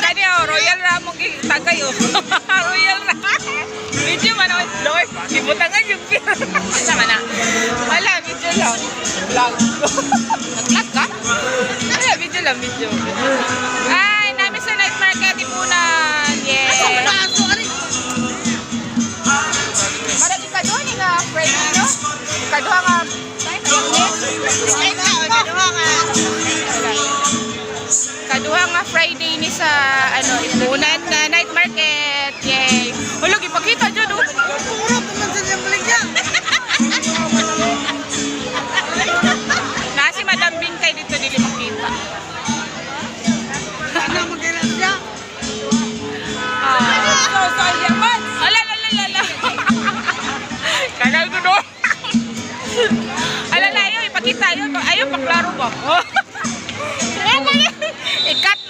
Kani Royal Ramong tagay oh. Royal Ramong. Video man oh. Lord, ibutangan yung beer. Asa man na? Wala, video lang. Vlog. Nag-vlog ka? Wala, video lang, video. Ay, namin sa night market ipunan. Yeah. Asa man na? Marami ka doon nga Friday, no? Kaduha nga. Kaduha nga Friday ni sa ano ipunan nga night market. Yay. Ulo gipakita jud oh. Puro pumunta sa baligya. Nasi Madam Bing kay dito dili makita. Ano magkailan siya? So yaman. Ala. Kanal ko do. Ala na ayo ipakita ayo paklaro ba?